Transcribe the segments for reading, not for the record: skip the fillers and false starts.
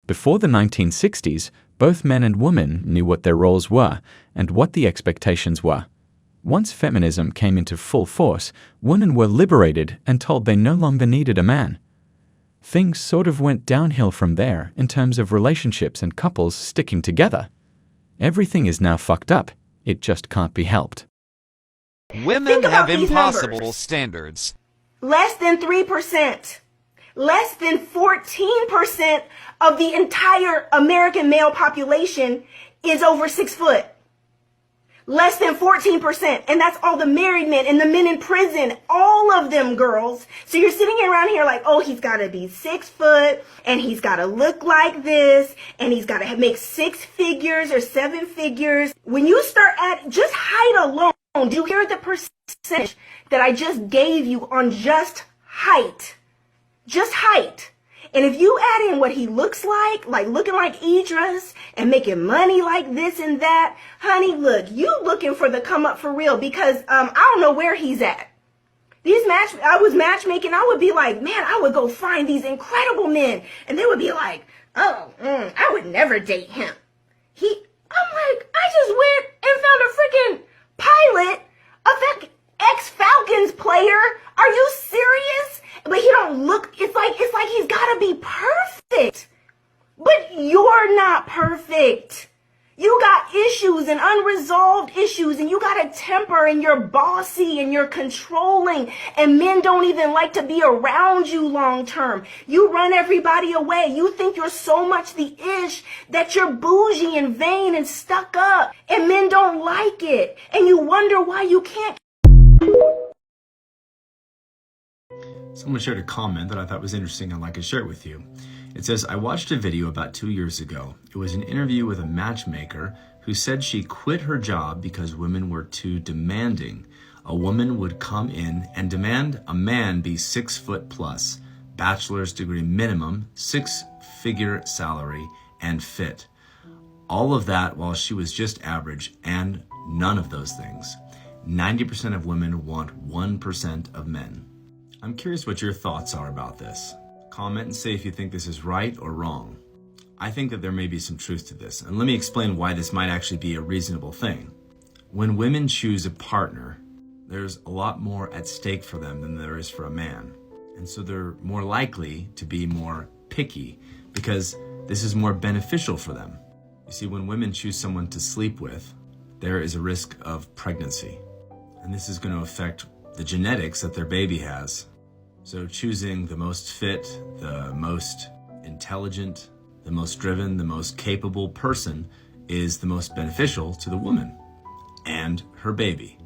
Before the 1960s, both men and women knew what their roles were and what the expectations were. Once feminism came into full force, women were liberated and told they no longer needed a man. Things sort of went downhill from there in terms of relationships and couples sticking together. Everything is now fucked up. It just can't be helped. Women have impossible standards. Less than 3%. Less than 14% of the entire American male population is over 6 foot. Less than 14%. And that's all the married men and the men in prison. All of them, girls. So you're sitting around here like, oh, he's got to be 6 foot and he's got to look like this and he's got to make 6 figures or 7 figures. When you start at just height alone, do you hear the percentage that I just gave you on just height? Just height. And if you add in what he looks like looking like Idris and making money like this and that, honey, look, you looking for the come up for real because I don't know where he's at. I was matchmaking, I would be like, man, I would go find these incredible men. And they would be like, oh, I would never date him. I'm like, I just went and found a freaking pilot, a ex-Falcons player. Are you serious? But he don't look, it's like he's gotta be perfect. But you're not perfect. You got issues and unresolved issues and you got a temper and you're bossy and you're controlling and men don't even like to be around you long term. You run everybody away. You think you're so much the ish that you're bougie and vain and stuck up and men don't like it. And you wonder why you can't. Someone shared a comment that I thought was interesting I'd like to share it with you. It says, I watched a video about 2 years ago. It was an interview with a matchmaker who said she quit her job because women were too demanding. A woman would come in and demand a man be 6 foot plus, bachelor's degree minimum, 6-figure salary, and fit. All of that while she was just average and none of those things. 90% of women want 1% of men. I'm curious what your thoughts are about this. Comment and say if you think this is right or wrong. I think that there may be some truth to this, and let me explain why this might actually be a reasonable thing. When women choose a partner, there's a lot more at stake for them than there is for a man. And so they're more likely to be more picky because this is more beneficial for them. You see, when women choose someone to sleep with, there is a risk of pregnancy. And this is going to affect the genetics that their baby has. So choosing the most fit, the most intelligent, the most driven, the most capable person is the most beneficial to the woman and her baby.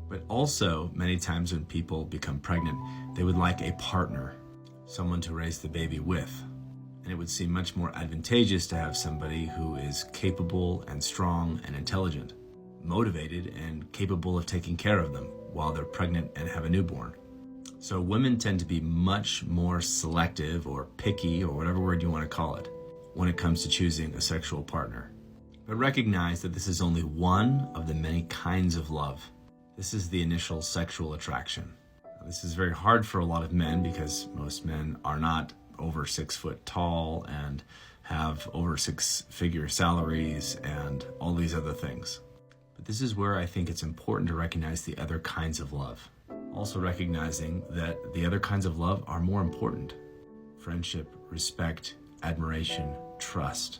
But also, many times when people become pregnant, they would like a partner, someone to raise the baby with. And it would seem much more advantageous to have somebody who is capable and strong and intelligent, motivated and capable of taking care of them while they're pregnant and have a newborn. So women tend to be much more selective or picky, or whatever word you want to call it, when it comes to choosing a sexual partner. But recognize that this is only one of the many kinds of love. This is the initial sexual attraction. Now, this is very hard for a lot of men because most men are not over 6 foot tall and have over 6-figure salaries and all these other things. But this is where I think it's important to recognize the other kinds of love. Also recognizing that the other kinds of love are more important. Friendship, respect, admiration, trust.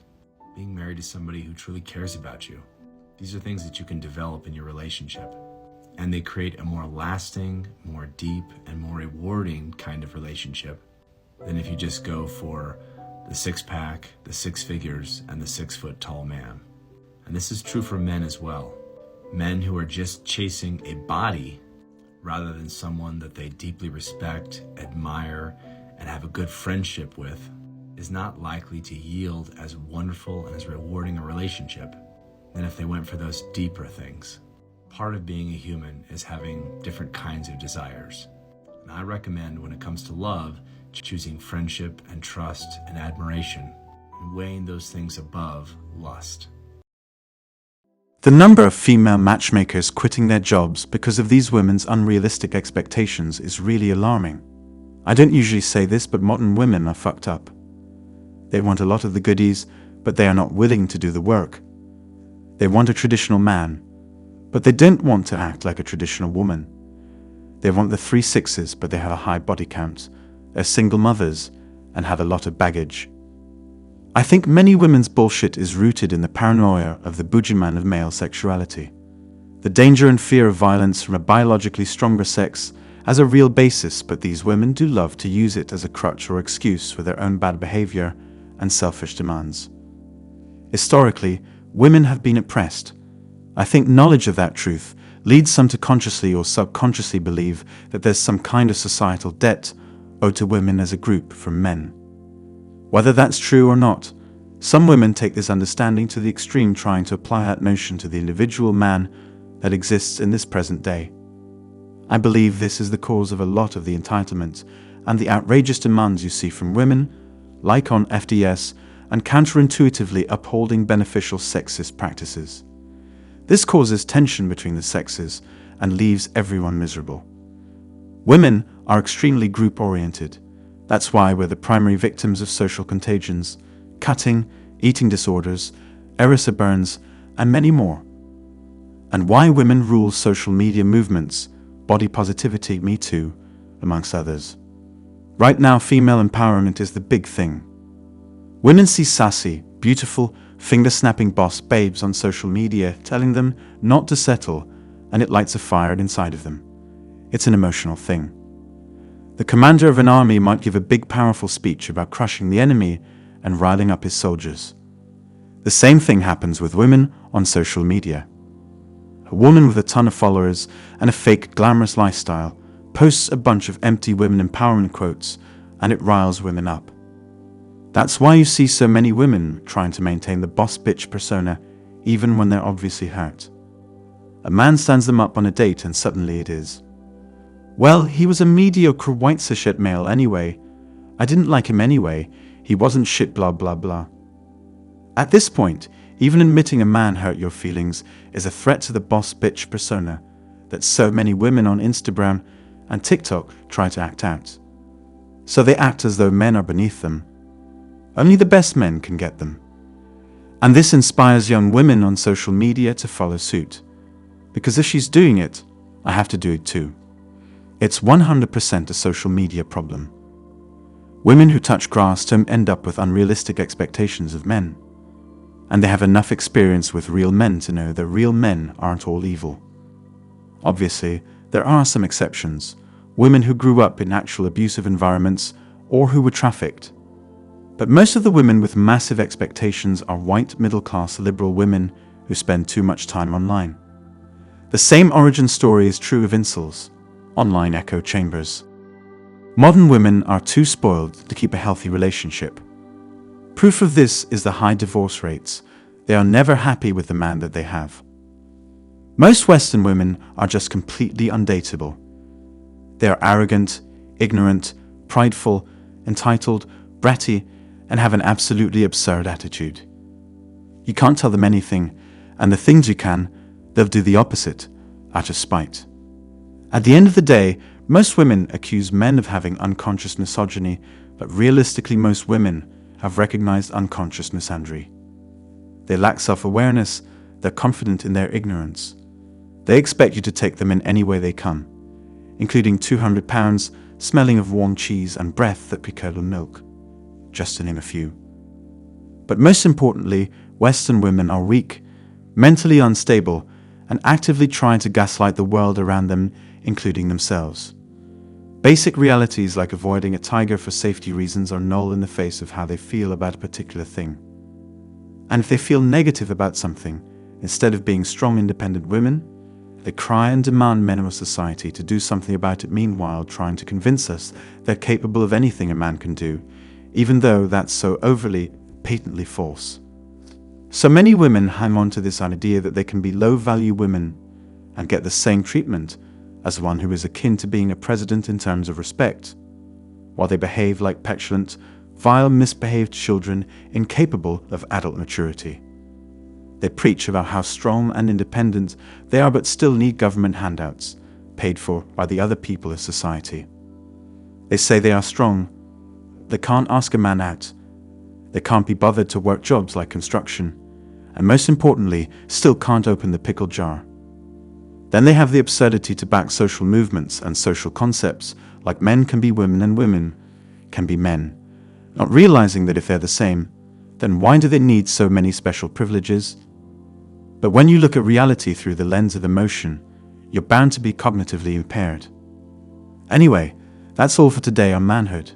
Being married to somebody who truly cares about you. These are things that you can develop in your relationship. And they create a more lasting, more deep, and more rewarding kind of relationship than if you just go for the 6-pack, the 6 figures, and the 6 foot tall man. And this is true for men as well. Men who are just chasing a body rather than someone that they deeply respect, admire, and have a good friendship with is not likely to yield as wonderful and as rewarding a relationship than if they went for those deeper things. Part of being a human is having different kinds of desires. And I recommend when it comes to love, choosing friendship and trust and admiration and weighing those things above lust. The number of female matchmakers quitting their jobs because of these women's unrealistic expectations is really alarming. I don't usually say this, but modern women are fucked up. They want a lot of the goodies, but they are not willing to do the work. They want a traditional man, but they don't want to act like a traditional woman. They want the 3 sixes, but they have a high body count. They're single mothers and have a lot of baggage. I think many women's bullshit is rooted in the paranoia of the boogeyman of male sexuality. The danger and fear of violence from a biologically stronger sex has a real basis, but these women do love to use it as a crutch or excuse for their own bad behavior and selfish demands. Historically, women have been oppressed. I think knowledge of that truth leads some to consciously or subconsciously believe that there's some kind of societal debt owed to women as a group from men. Whether that's true or not, some women take this understanding to the extreme, trying to apply that notion to the individual man that exists in this present day. I believe this is the cause of a lot of the entitlement and the outrageous demands you see from women, like on FDS, and counterintuitively upholding beneficial sexist practices. This causes tension between the sexes and leaves everyone miserable. Women are extremely group-oriented. That's why we're the primary victims of social contagions, cutting, eating disorders, erisa burns, and many more. And why women rule social media movements, body positivity, Me Too, amongst others. Right now, female empowerment is the big thing. Women see sassy, beautiful, finger-snapping boss babes on social media telling them not to settle, and it lights a fire inside of them. It's an emotional thing. The commander of an army might give a big, powerful speech about crushing the enemy and riling up his soldiers. The same thing happens with women on social media. A woman with a ton of followers and a fake, glamorous lifestyle posts a bunch of empty women empowerment quotes, and it riles women up. That's why you see so many women trying to maintain the boss bitch persona even when they're obviously hurt. A man stands them up on a date and suddenly it is, well, he was a mediocre white cishet male anyway. I didn't like him anyway. He wasn't shit, blah blah blah. At this point, even admitting a man hurt your feelings is a threat to the boss bitch persona that so many women on Instagram and TikTok try to act out. So they act as though men are beneath them. Only the best men can get them. And this inspires young women on social media to follow suit. Because if she's doing it, I have to do it too. It's 100% a social media problem. Women who touch grass don't end up with unrealistic expectations of men. And they have enough experience with real men to know that real men aren't all evil. Obviously, there are some exceptions. Women who grew up in actual abusive environments or who were trafficked. But most of the women with massive expectations are white, middle-class, liberal women who spend too much time online. The same origin story is true of incels, online echo chambers. Modern women are too spoiled to keep a healthy relationship. Proof of this is the high divorce rates. They are never happy with the man that they have. Most Western women are just completely undateable. They are arrogant, ignorant, prideful, entitled, bratty, and have an absolutely absurd attitude. You can't tell them anything, and the things you can, they'll do the opposite, out of spite. At the end of the day, most women accuse men of having unconscious misogyny, but realistically most women have recognized unconscious misandry. They lack self-awareness, they're confident in their ignorance. They expect you to take them in any way they come, including 200 pounds, smelling of warm cheese and breath that curdle milk, just to name a few. But most importantly, Western women are weak, mentally unstable, and actively trying to gaslight the world around them, including themselves. Basic realities like avoiding a tiger for safety reasons are null in the face of how they feel about a particular thing. And if they feel negative about something, instead of being strong, independent women, they cry and demand men of society to do something about it, meanwhile trying to convince us they're capable of anything a man can do, even though that's so overly, patently false. So many women hang on to this idea that they can be low-value women and get the same treatment as one who is akin to being a president in terms of respect, while they behave like petulant, vile, misbehaved children incapable of adult maturity. They preach about how strong and independent they are but still need government handouts, paid for by the other people of society. They say they are strong. They can't ask a man out. They can't be bothered to work jobs like construction, and most importantly, still can't open the pickle jar. Then they have the absurdity to back social movements and social concepts like men can be women and women can be men, not realizing that if they're the same, then why do they need so many special privileges? But when you look at reality through the lens of emotion, you're bound to be cognitively impaired. Anyway, that's all for today on Manhood.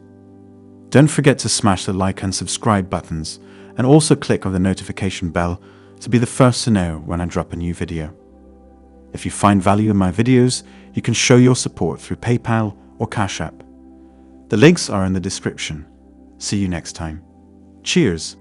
Don't forget to smash the like and subscribe buttons, and also click on the notification bell to be the first to know when I drop a new video. If you find value in my videos, you can show your support through PayPal or Cash App. The links are in the description. See you next time. Cheers!